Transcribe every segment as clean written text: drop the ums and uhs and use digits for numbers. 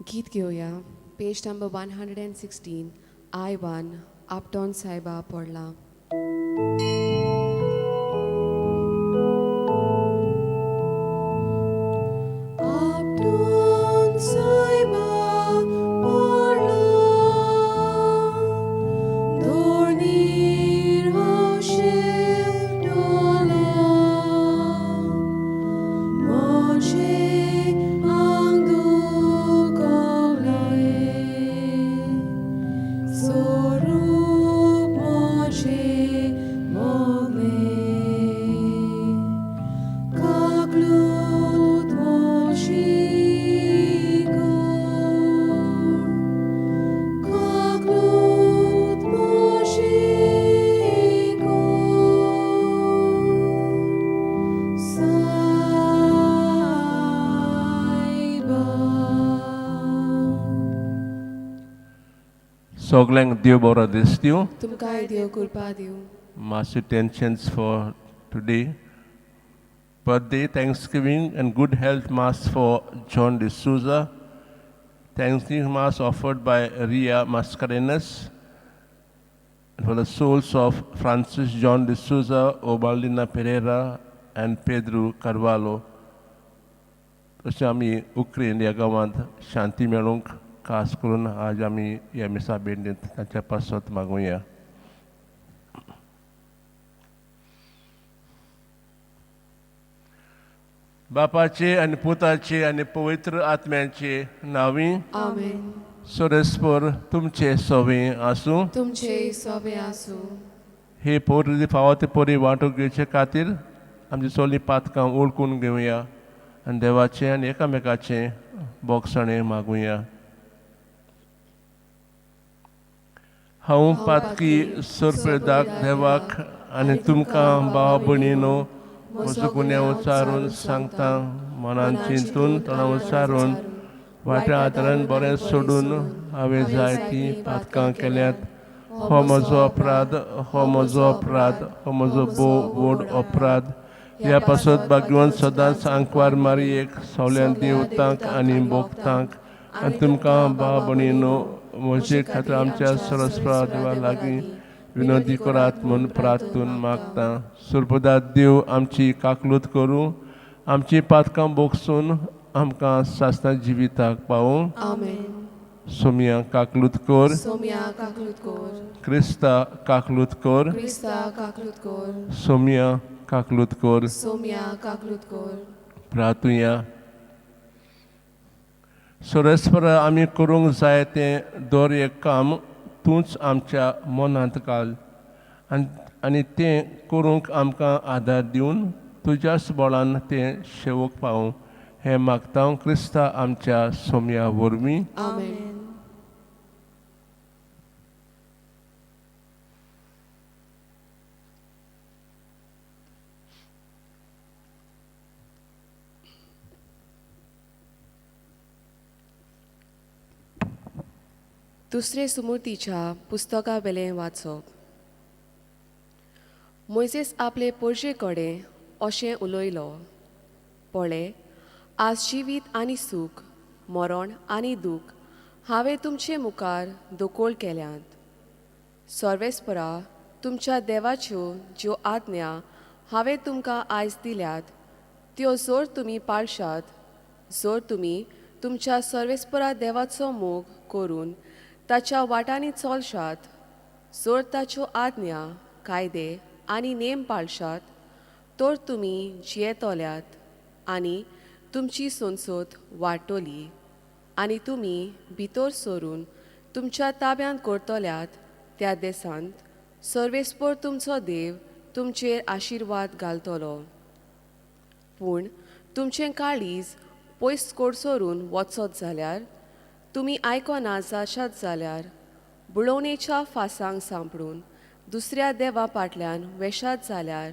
गीत घेऊया page number 116 I1 uptown साहेबा पडला. Uptown साहेबा पडला, दोन्ही हौशेर डोला, माझे अंग दुखवलंय, स्वरूप माझे मोगले, काकलूत माझी काकलूत माझी Soglang Dio Bora Distiu. तुमकांय देव कृपा दिवं. Mass intentions for today. Birthday, Thanksgiving, and good health mass for John D'Souza. Thanksgiving mass offered by Ria Mascarenas. And for the souls of Francis John D'Souza, Obaldina Pereira, and Pedro Carvalho. तशें आमी Ukraine ह्या गांवांत शांती मेळोवंक खास करून आज आमी ह्या मिसा भेंडेंत तांच्या पासत मागुया. बापाचे आनी पुताचे आनी पवित्र आत्म्याचे नांवी आमेन. सोरेस्पर तुमचे सोवे आसूं. तुमचे सोबे आसूं. हे पोरी फावो ते पोरी वांटून घेवचे खातीर आमची सोली पातकां ओळखून घेवया आनी देवाचें आनी एकामेकाचें बोगसणें मागुया. हांव पातकी सोरपेदाक देवाक आनी तुमकां भाव भयणीनो म्हजो गुन्यांव उच्चारून सांगता, मनान चिंतून तोंडां उच्चारून वाट्या आदारान बरें सोडून हांवें जायतीं पातकां केल्यात. हो म्हजो अपराध, हो म्हजो अपराध, हो म्हजो व्हड अपराध. ह्या पासत भाग्यवान सदांच आंकवार मारयेक सगळ्यां देवतांक आनी भोगतांक आनी तुमकां भाव भयणीनो म्हजे खातीर आमच्या सरस्वता देवा लागीं विनोदी करात म्हूण प्रार्थून मागता. सुरपदात देव आमची काकलूत करूं, आमची पातकां बोगसून आमकां सासणां जिविताक पावूं. आमेन. सोम्या काकलूत कर. सोम्या काकलूत कोर. क्रिस्ता काकलूत कर. क्रिस्ता काकलूत कोर. सोम्या काकलूत कर. सोम्या काकलूत कोर. प्रार्थुया. सोरेस्पर आमी करूंक जाय तें दर एक काम तूंच आमच्या मनांत घाल आनी तें करूंक आमकां आदार दिवन तुज्याच बळान तें शेवूंक पावूं. हें मागता हांव क्रिस्ता आमच्या सोम्या वरवीं. आमेन. दुसरे सुमूर्तीच्या पुस्तका वेलें वाचप. मोइसेस आपले पोरजे कडेन अशें उलयलो, पळय, आज जिवीत आनी सूख, मरण आनी दूख हांवें तुमचे मुखार दोकोळ केल्यात. सर्वेस्परा तुमच्या देवाच्यो ज्यो आज्ञा हांवें तुमकां आयज दिल्यात त्यो जोर तुमी पाळशात, जोर तुमी तुमच्या सर्वेस्परा देवाचो मोग करून ताच्या वाटांनी चलशात, जोर ताच्यो आज्ञा, कायदे आनी नेम पाळशात, तर तुमी जियेतल्यात आनी तुमची संसद वाडटली आनी तुमी भितर सरून तुमच्या ताब्यांत करतल्यात त्या देसांत सर्वेस्पर तुमचो देव तुमचेर आशिर्वाद घालतलो. पूण तुमचें काळीज पयस कोडसरून वचत जाल्यार, तुमी आयकोना जाशात जाल्यार, बुळवणेच्या फासांक सांपडून दुसऱ्या देवा फाटल्यान वेशात जाल्यार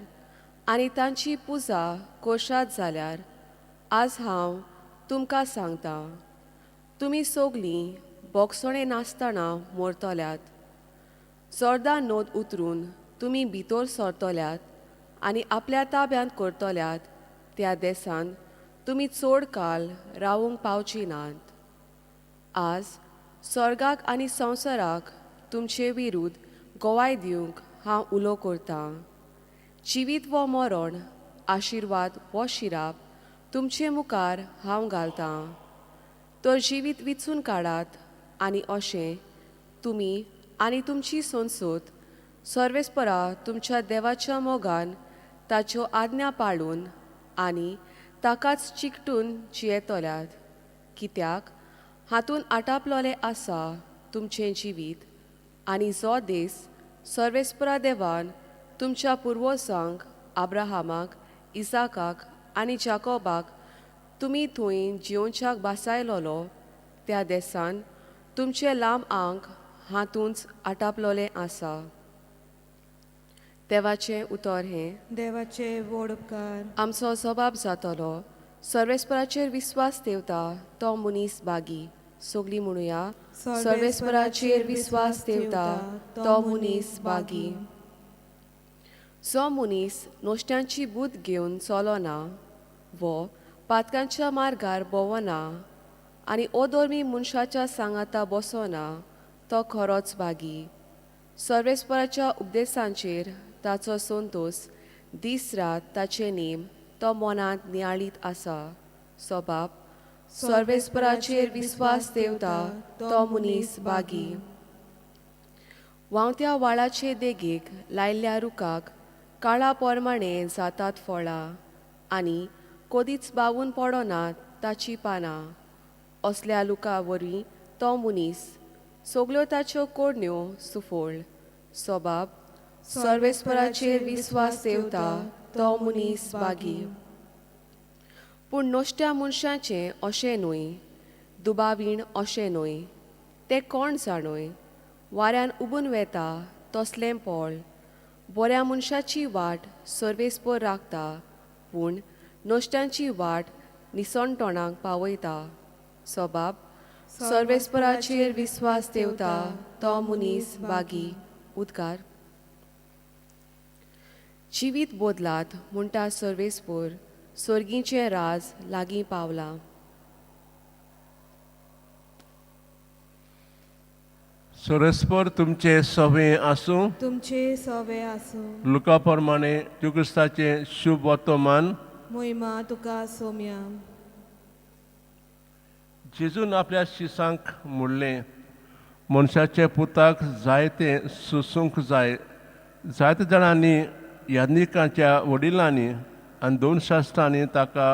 आनी तांची पुजा करशात जाल्यार, आज हांव तुमकां सांगता, तुमी सगलीं बोगसणे नासतना मरतल्यात. चोरदा नोद उतरून तुमी भितर सरतल्यात आनी आपल्या ताब्यांत करतल्यात त्या देसांत तुमी चड काळ रावूंक पावची नात. आज स्वर्गाक आनी संवसाराक तुमचे विरुद्ध गोवाय दिवंक हांव उलो करतां. जिवीत वो मरण, आशिर्वाद वो शिराप तुमचे मुखार हांव घालतां. तर जिवीत विचून काडात आनी अशें तुमी आनी तुमची संसद सर्वेस्परा तुमच्या देवाच्या मोगान ताच्यो आज्ञा पाळून आनी ताकाच चिकटून जियेतल्यात. कित्याक हातून आटापलोले आसा तुमचें जिवीत आनी जो देस सर्वेस्परा देवान तुमच्या पुर्वजांक आब्राहामाक, इसाकाक आनी जाकोबाक तुमी थंय जिवच्याक बासायलोलो त्या देसान तुमचे लांब आंग हातूंच आटापलोले आसा. देवाचें उतर हें, देवाचे व्हड उपकार. आमचो जबाब जातलो. सर्वेस्पराचेर विस्वास ठेवता तो मनीस बागी. सगळीं म्हणुया, सर्वेस्पराचेर विस्वास ठेवता तो मनीस बागी. जो मनीस नोश्ट्यांची बूद घेवन चलोना वो पातकांच्या मार्गार भोवना आनी अधर्मी मनशाच्या सांगाता बसोना तो खरोच बागी. सर्वेस्पराच्या उपदेशांचेर ताचो संतोष दीस रात ताचे नेम तो मनांत नियाळीत आसा. सोबाब सर्वेस्पराचेर विस्वास ठेवता तो मनीस बागी. वावत्या वाळाचे देगेक लायल्ल्या रुखाक काळा पोरमाणें जातात फळां आनी कदीच बावून पडोनात ताची पानां. असल्या लुका वरवीं तो मनीस सगल्यो ताच्यो कोडण्यो सुफोळ. सोबाब सर्वेस्पराचेर विस्वास ठेवता तो मनीस बागी. पूण नोश्ट्या मनशाचें अशें न्हय, दुबावीण अशें न्हय. तें कोण जाणय? वाऱ्यान उबून वेता तसलें पोळ. बऱ्या मनशाची वाट सर्वेस्पर राखता पूण नोश्ट्यांची वाट निसणटोणाक पावयता. सोबाब सर्वेस्पराचेर विस्वास ठेवता तो मनीस बागी. उद्गार. जिवीत बोदलात म्हणटा सर्वेस्पर, सर्गीचें राज लागीं पावलां. सर्वेस्पर तुमचे सवे आसूं. तुमचे सवे आसूं. लुका प्रमाणे क्रिस्ताचें शुभ वर्तमान. मोहिमा तुका सोम्या. जेजून आपल्या शिसांक म्हणलें, मनशाचे पुताक जायते सुसूंक जाय. जायते जाणांनी याज्ञिकांच्या वडिलांनी आनी 2 शास्त्रांनी ताका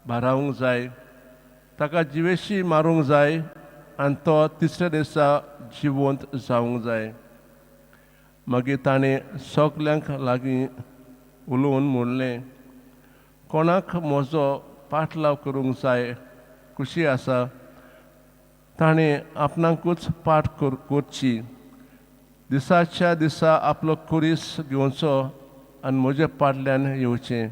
भारावंक जाय. ताका जिवेशी मारूंक जाय आनी तो तिसऱ्या दिसा जिवंत जावंक जाय. मागीर ताणें सगल्यांक लागीं उलोवन म्हणलें, कोणाक म्हजो पाटलाव करूंक जाय खुशी आसा ताणें आपणाकूच पाट करची. दिसाच्या दिसा आपलो कुरीस घेवचो आनी म्हज्या फाटल्यान येवचें.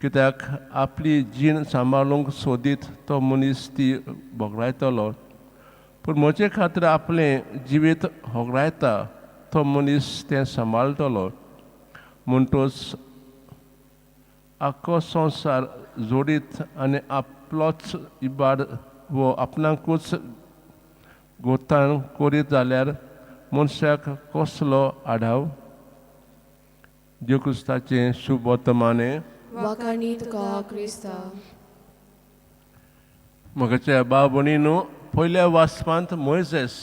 कित्याक आपली जीण सांबाळूंक सोदीत तो मनीस ती भोगडायतलो. पूण म्हजे खातीर आपलें जिवीत होगडायता तो मनीस तें सांबाळटलो. म्हणटच आख्खो संवसार जोडीत आनी आपलोच इबाड वो आपणाकूच गोतान करीत जाल्यार मनशाक कसलो आडाव. देव क्रिस्ताचें शुभ वर्तमानें. वाखाणी तुका क्रिस्ता. म्हज्या भाव भयणीनो, पयल्या वाचपांत मोइसेस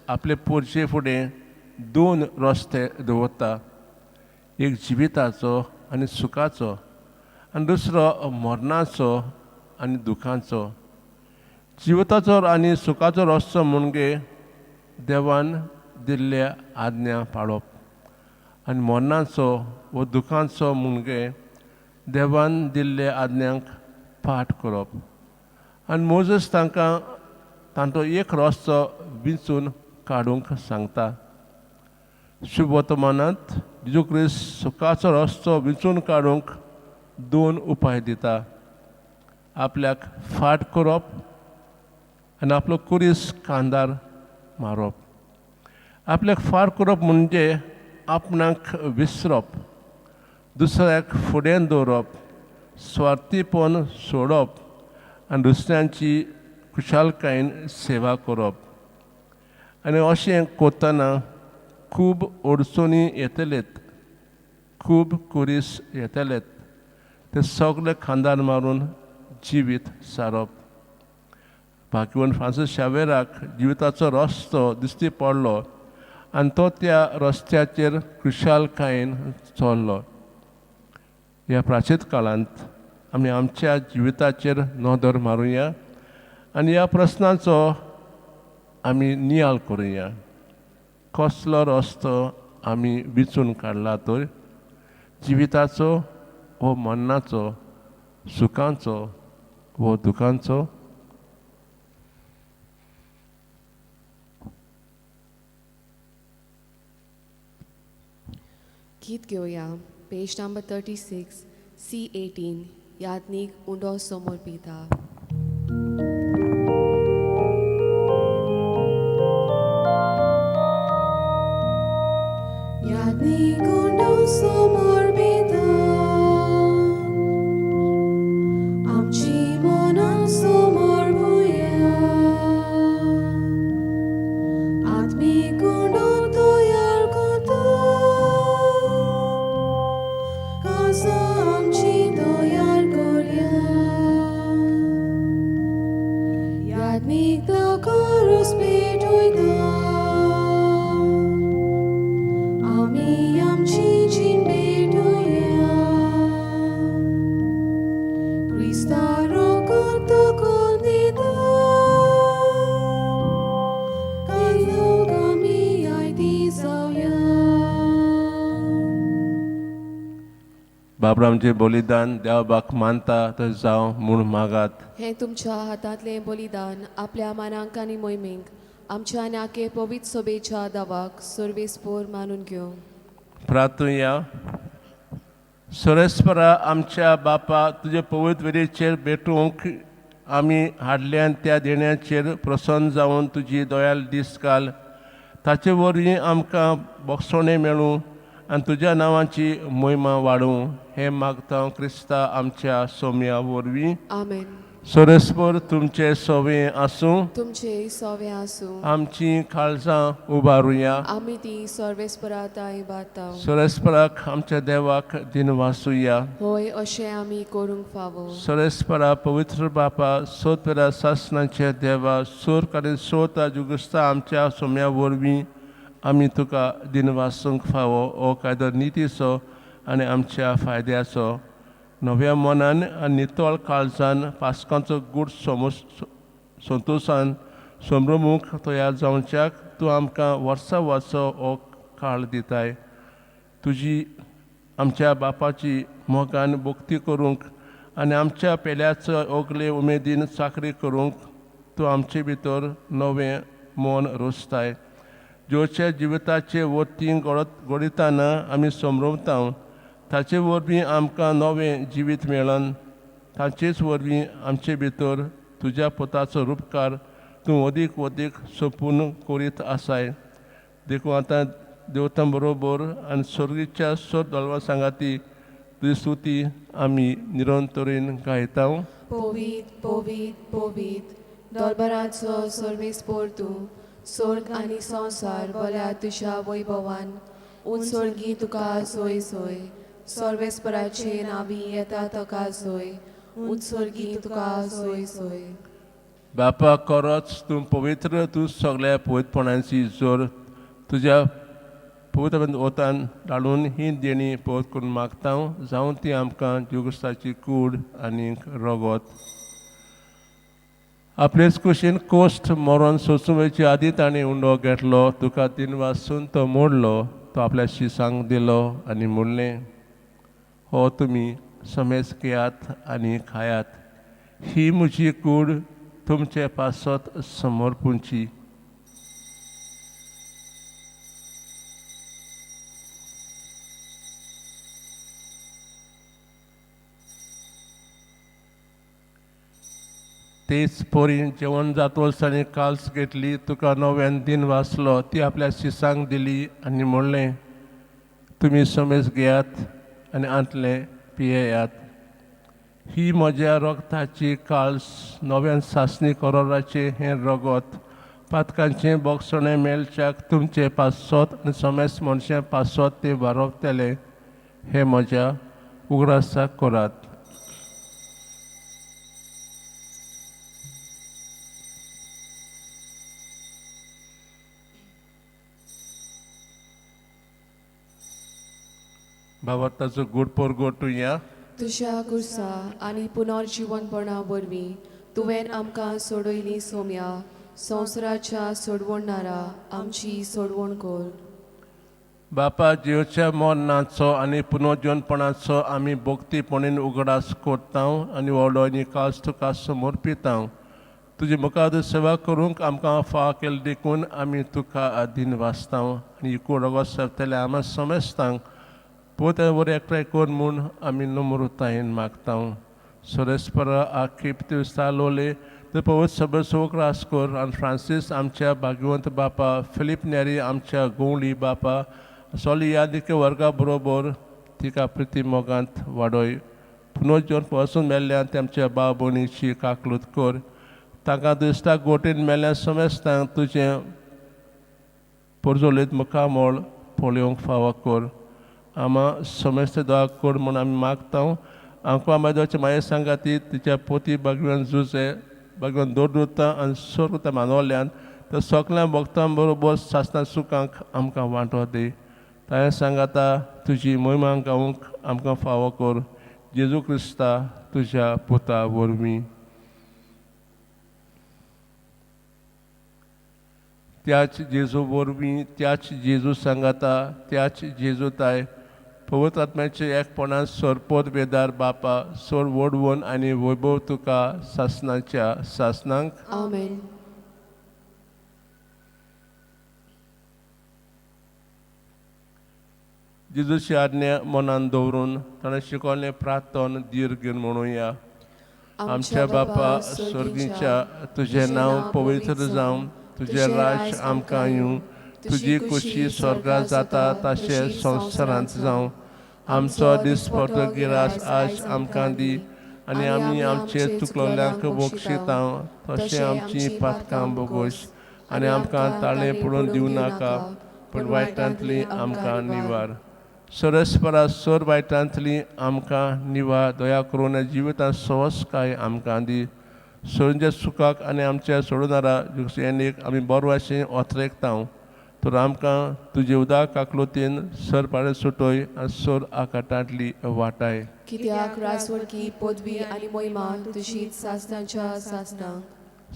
आपले पोरचे फुडें 2 रस्ते दवरता. एक जिविताचो आनी सुखाचो आनी दुसरो मरणाचो आनी दुखाचो. जिविताचो आनी सुखाचो रस्तो म्हणजे देवान दिल्ल्या आज्ञा पाळप आनी मरणाचो व दुखाचो म्हणजे देवान दिल्ल्या आज्ञांक पाठ करप. आनी मोजस तांकां तांचो एक रस्तो विंचून काडूंक सांगता. शुभ वर्तमानांत जेजू क्रिस्त सुखाचो रस्तो विंचून काडूंक 2 उपाय दिता. आपल्याक फाट करप आनी आपलो कुरीस कांदार मारप. आपल्याक फाट करप म्हणजे आपणाक विसरप, दुसऱ्याक फुडें दवरप, स्वार्थीपण सोडप आनी दुसऱ्यांची खुशालकायेन सेवा करप. आनी अशें करतना खूब अडचणी येतलेत, खूब कुरीस येतलेत. ते सगळे खांदार मारून जिवीत सारप. भाग्यवान फ्रांसीस शावेराक जिविताचो रस्तो दिश्टी पडलो आनी तो त्या रस्त्याचेर खुशालकायेन चल्लो. ह्या प्राचीन काळांत आमी आमच्या जिविताचेर नदर मारुया आनी ह्या प्रस्नाचो आमी नियाळ करुया. कसलो रस्तो आमी विचून काडला तर, जिविताचो वो मरणाचो, सुखांचो वो दुखांचो. गीत घेवया. Page number 36, C18. याज्ञिक उंडो समोर पिता. याज्ञिक उंडो समोर पिता, आमची मनां समोर भुंया. आत्मीक उंडो तयार कोता, कासा आमची तयार कोरया. याज्ञिक दाखोरूस पेटयता, आमी आमची जीण पेटयया. क्रिस्ता रोगांत तोकोन दिता, कांय लोक आमी आयती जावया. बाबरामचें बलिदान देवाबाक मानता तर जावं म्हूण मागात. हें तुमच्या हातांतलें बलिदान आपल्या मानांक आनी मोहिमेक आमच्या नाके पवित्र सोबेच्या दावाक सर्वेस्पोर मानून घेवं. प्रार्थुया. सरेस्परा आमच्या बापा, तुजे पवित्र वेळेचेर भेटूंक आमी हाडल्यान त्या देण्याचेर प्रसन्न जावन तुजी दयाल दीस घाल. ताचे वरवीं आमकां बक्षणे मेळूं आनी तुज्या नांवाची मोहिमा वाडूं. हें मागता क्रिस्ता आमच्या सोम्या वरवीं. आमेन. सरेस्पर तुमचे सोवे आसूं. तुमचे सोवे आसूं. आमची काळजां उबारुया. आमी ती सर्वेस्पराताय बाताव. सरेस्पराक आमच्या देवाक दिन वासुया. होय, अशें आमी करूंक फावो. सरेस्परा पवित्र बापा, सोतपेरा सासनाचे देवा, सोर आनी सोता जुगुस्ता आमच्या सोम्या वरवीं आमी तुका दिन वासूंक फावो. हो कायदो नितीचो आनी आमच्या फायद्याचो. नव्या मनान आनी नितळ काळजान पासकांचो गूढ संतोशान संभ्रमूक तयार जावच्याक तूं आमकां वर्सा वर्सो हो काळ दिताय. तुजी आमच्या बापाची मोगान भक्ती करूंक आनी आमच्या पेल्याचो ओगले उमेदीन चाकरी करूंक तूं आमचे भितर नवें मन रोसताय. ज्योच्या जिविताचे वतीं घडयतना आमी संभ्रमता, ताचे वरवीं आमकां नवें जिवीत मेळन. ताचेच वरवीं आमचे भितर तुज्या पुताचो उपकार तूं अदीक अदीक सोपून करीत आसाय. देखून आतां देवता बरोबर आनी स्वर्गीच्या सोद दळवा सांगाती तुजी स्तुती आमी निरंतरीन गायता. पोवीत पोवीत पोवीत दरबाराचो सर्वेस्पोर तूं. स्वर्ग आनी संवसार बल्या तुज्या वैभवान. उंचसर्गी तुका सोय सोय. सर्वेस्पराचे नावी येता ताका सोय. उंचसर्गी तुका सोय सोय. बापा, खरोच तूं पवित्र. तूं सगळ्या पवित्रपणाची जोर तुज्या पवित्र ओतान धाडून ही देणी पवित्र करून मागता. जावं ती आमकां जुगुस्ताची कूड आनी रगत. आपलेच कुशीन कोश्ट मरण सोंसुवेची आदी ताणें उंडो घेतलो. तुका दिन वासून तो मोडलो. तो आपल्या शिसांक दिलो आनी म्हणलें, हो तुमी समेज घेयात आनी खायात. ही म्हजी कूड तुमचे पासत समर्पूंची. तेच पोरी जेवण जातोळसाणी काल्स घेतली. तुका नव्यान दिन वाचलो. ती आपल्या शिसांक दिली आनी म्हणलें, तुमी समेज घेयात आनी आंतले पियेयात. ही म्हज्या रगताची काळस नव्यान सासणी करोराचे हें रगत पातकांचें बोगसणें मेलच्याक तुमचें पासत आनी समेस्त मनशें पासत ते वारोवतले हे म्हज्या उगडासाक करात. भावार्थाचो गूड पोरगोटुया तुझ्या कुर्सा आनी पुनर्जीवनपणा वरवीं तुवें आमकां सोडयली सोम्या संवसाराच्या सोडवणारा आमची सोडवण कर. बापा जिवच्या मरणाचो आनी पुनर्जीवनपणाचो आमी भोक्तीपणीन उगडास करता आनी व्हडलो निकास तुका समर्पिता. तुजे मुखार सेवा करूंक आमकां फाव केले देखून आमी तुका आदीन वाचता आनी इकूड रगत सरतले आमी समेस्तांक पोते बरें एकठांय कर म्हूण आमी नम्रतायेन मागता. सुरेस्परा आखिप लोले ते पवित्र सभे सोक रास कर आनी फ्रांसीस आमच्या भाग्यवंत बापा फिलीप नेरी आमच्या गोवली बापा सोली यादिके वर्गा बरोबर तिका प्रिती मोगांत वाडोय. पुनर्जीवन पासून मेल्ल्यान तेमच्या भाव भयणीची काकलूत कर. तांकां दिसता गोटेन मेल्ल्या समेस्तांक तुजें पोरजोलीत मुखामोळ पळोवंक फावो कर. आमा समेस्त दोळा कर म्हूण आमी मागता. आमकां मायदोच्या माये सांगाती तिच्या पोती भाग्यवान जुजे भाग्यवान दोरदुता आनी सोरता मानवल्यान तर सगळ्या भक्तां बरोबर सासना सुखांक आमकां वांटो दी. ताणें सांगाता तुजी महिमा गावूंक आमकां फावो कर. जेजू क्रिस्ता तुज्या पुता वरवीं. त्याच जेजू वरवीं त्याच जेजू सांगाता त्याच जेजूताय पवित्र आत्म्याचे एकपणान सोरपोत वेदार बापा सोर वडवून आनी वैभव तुका सासनाच्या सासनांक आमेन. जेजूची आज्ञा मनान दवरून ताणें शिकवलें प्रार्थन धीर घेवन म्हणुया. आमच्या बापा स्वर्गीच्या तुजें नांव पवित्र जावं. तुजें राज आमकां येवं. तुजी खुशी स्वर्गांत जाता तशें संवसारांत जावं. आमचो दिसपटो गिरास आज आमकां दी आनी आमी आमचे चुकलोल्यांक बक्षिता तशें आमची पातकां बोगोश आनी आमकां ताळें पडून दिवं नाका पूण वायटांतली आमकां निवार. सरस्परा सोर वायटांतली आमकां निवार. दया करून जिवितांत सवस्काय आमकां दी. सोडूंच्या सुखाक आनी आमच्या सोडूनारा जुगसेनीक आमी बरो भाशेन ओतरेकता. तर आमकां तुजे उदाक काकलुतीन सर पाडें सुटोय आनी सोर आकाटांतली वाटाय. कित्याक रासवडकी पदवी आनी मोहिमा तुजीच सासनाच्या सासनांक.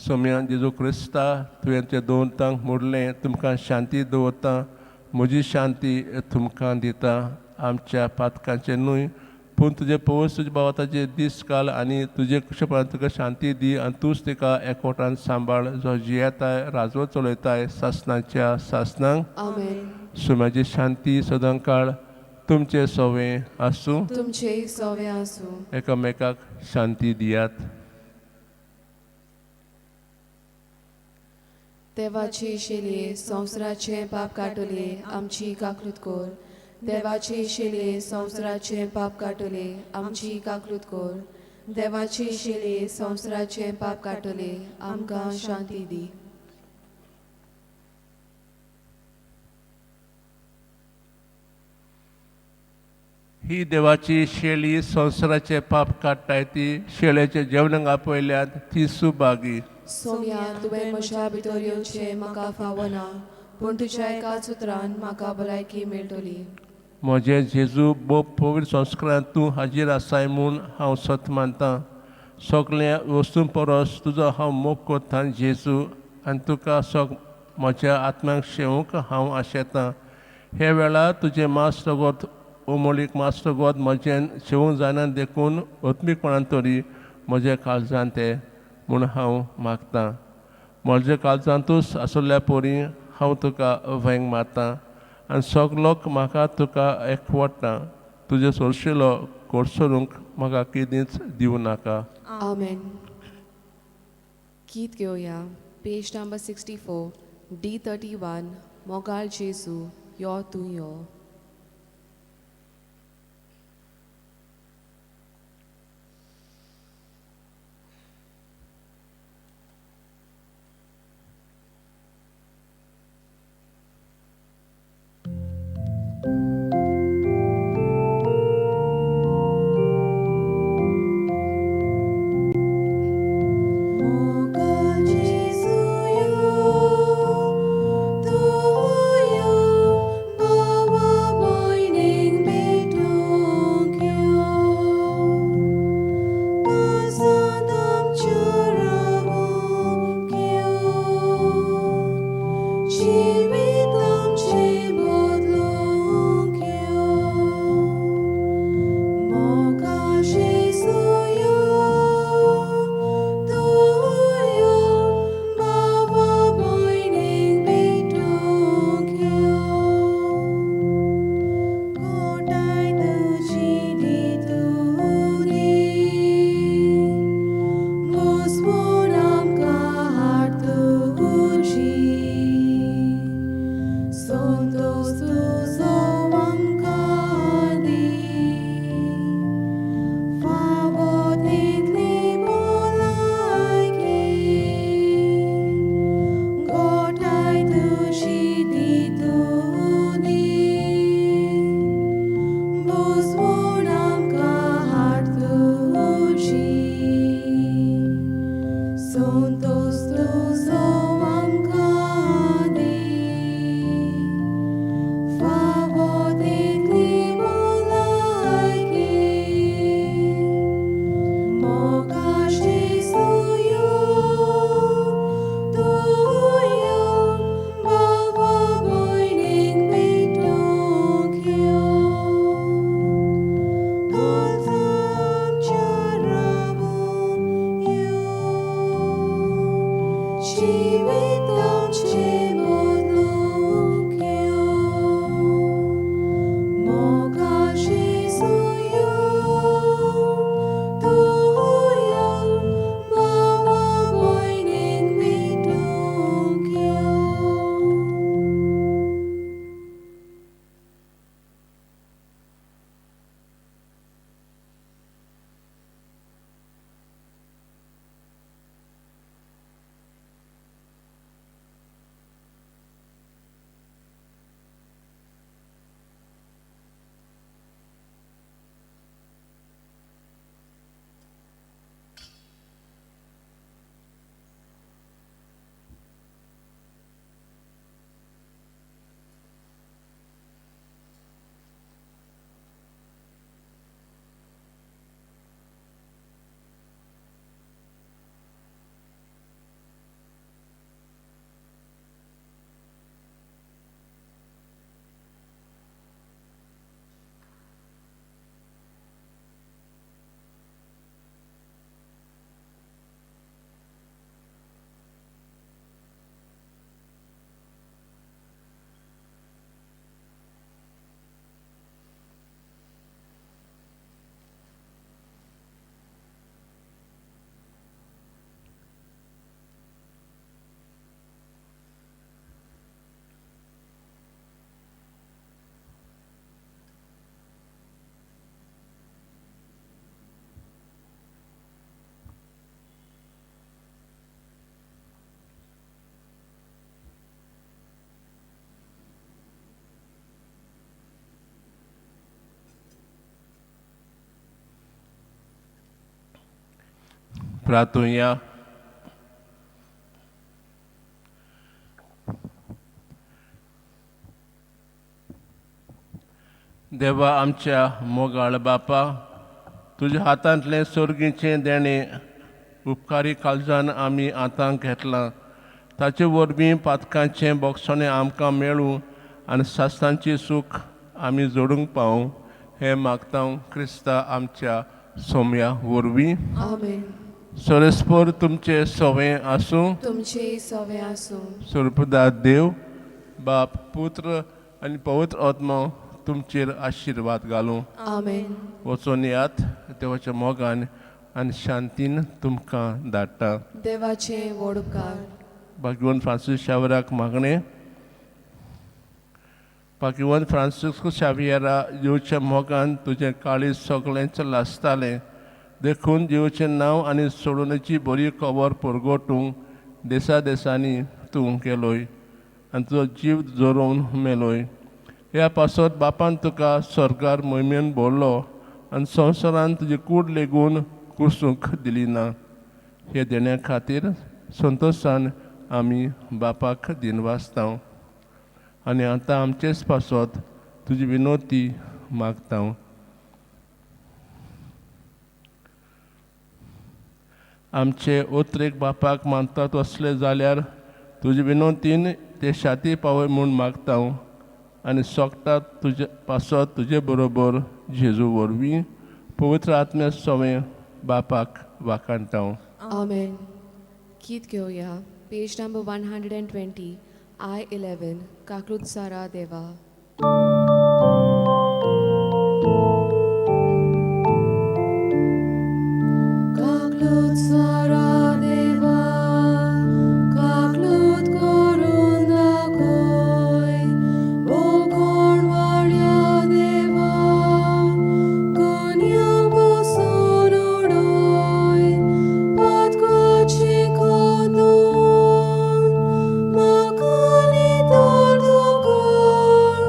सोम्या जेजू क्रिस्ता तुवें तें दवरतांक मोडलें तुमकां शांती दवरता. म्हजी शांती तुमकां दिता. आमच्या पातकांचें न्हय पूण तुजे पवित्र तुजे भावाताचे दीस काल आनी तुजे खुशेपणान तुका शांती दी आनी तूंच तिका एकवटान सांबाळ जो जियेताय राजवट चलयताय सासनाच्या सासनांक. आमेन. सोम्याची शांती सदां काळ तुमचे सोवें आसूं. तुमचे सोवे आसूं. एकामेकाक शांती दियात. देवाचे शेले संवसाराचे पाप काटले आमची काकलूत कर. देवाचे शेले संवसाराचे पाप काटले आमची काकलूत कर. देवाचे शेले संवसाराचे पाप काटले आमकां शांती दी. ही देवाची शेळी संवसाराचे पाप काडटाय ती शेळेचे जेवणाक आपयल्यात ती सुभागी. सोम्या तुवें म्हज्या भितर येवचें म्हाका फावना पूण तुज्या एकाच उतरान म्हाका भलायकी मेळटली. म्हजे जेजू पवित्र संस्कारांत तूं हाजीर आसाय म्हूण हांव सत मानतां. सगळ्या वस्तूं परस तुजो हांव मोग करतां जेजू आनी तुका म्हज्या आत्म्याक शेवूंक हांव आशेतां. हे वेळार तुजें मास रगत उमळीक मास रगत म्हजें शेवूंक जायना देखून ओत्मीकपणान तरी म्हज्या काळजांत तें म्हूण हांव मागतां. म्हज्या काळजांतूच आसल्या परी हांव तुका वेंग मारतां आनी सगलोक म्हाका तुका एकवटा. तुजे सोरशिलो कोडसरूंक म्हाका कितेंच दिवं नाका. आमेन. गीत घेवया. पेज नंबर 64 D31 मोगाळ जेजू यो तूं यो. Sontos tuzo amkadi, favotit limolaiki, mokashi suyo, tuyo, baba boining bitokyo, ultam charabun yo, Shivitam chemodlukyo, mokashi suyo, tuyo, baba boining bitokyo. प्रार्थूया. देवा आमच्या मोगाळ बापा, तुज्या हातांतले सर्गीचे देणे उपकारी काळजान आमी आतां घेतलां. ताचे वरवीं पातकांचें बोगसणें आमकां मेळूं आनी सास्तांची सूख आमी जोडूंक पावूं हें मागता क्रिस्ता आमच्या सोम्या वरवीं. आमेन. सोरेस्पोर तुमचे सवें आसूं. तुमचे सवे आसूं. सर्वदा देव बाप पुत्र आनी पवित्र आत्मा तुमचेर आशिर्वाद घालूं. आमेन. वचून यात देवाच्या मोगान आनी शांतीन तुमकां धाडटा. देवाचे व्हड उपकार. भाग्यवान फ्रांसीस शावेराक मागणें. भाग्यवान फ्रांसीस शावियरा देवच्या मोगान तुजें काळीज सगळेंच लासतालें देखून देवचें नांव आनी सोडूनची बरी खबर परगटूंक देसा देसांनी तूं गेलोय आनी तुजो जीव जोरोवन मेलोय. ह्या पासत बापान तुका स्वर्गार मोहिमेन भोरलो आनी संवसारान तुजी कूड लेगून कुसूंक दिली ना. हे देण्या खातीर संतोशान आमी बापाक दिनवासता आनी आतां आमचेच पासत तुजी विनोती मागता. आमचे उतरेक बापाक मानतात असले जाल्यार तुजे विनोतीन ते शाती पावय म्हूण मागता आनी सोगतात तुजे पासत तुजे बरोबर जेजू वरवीं पवित्र आत्म्या सवें बापाक वाकाणटा. आमेन. गीत घेवया. Page number 120. I11. काकृत सारा देवा. काकृत सारा देवा, काकृत करून दाखय, ओ कोण वाड्या देवा, कोण्या बसून उडय, पातकाची खोदून म्हाका नितळ दुखय,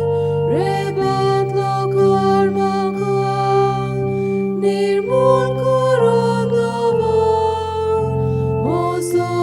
सो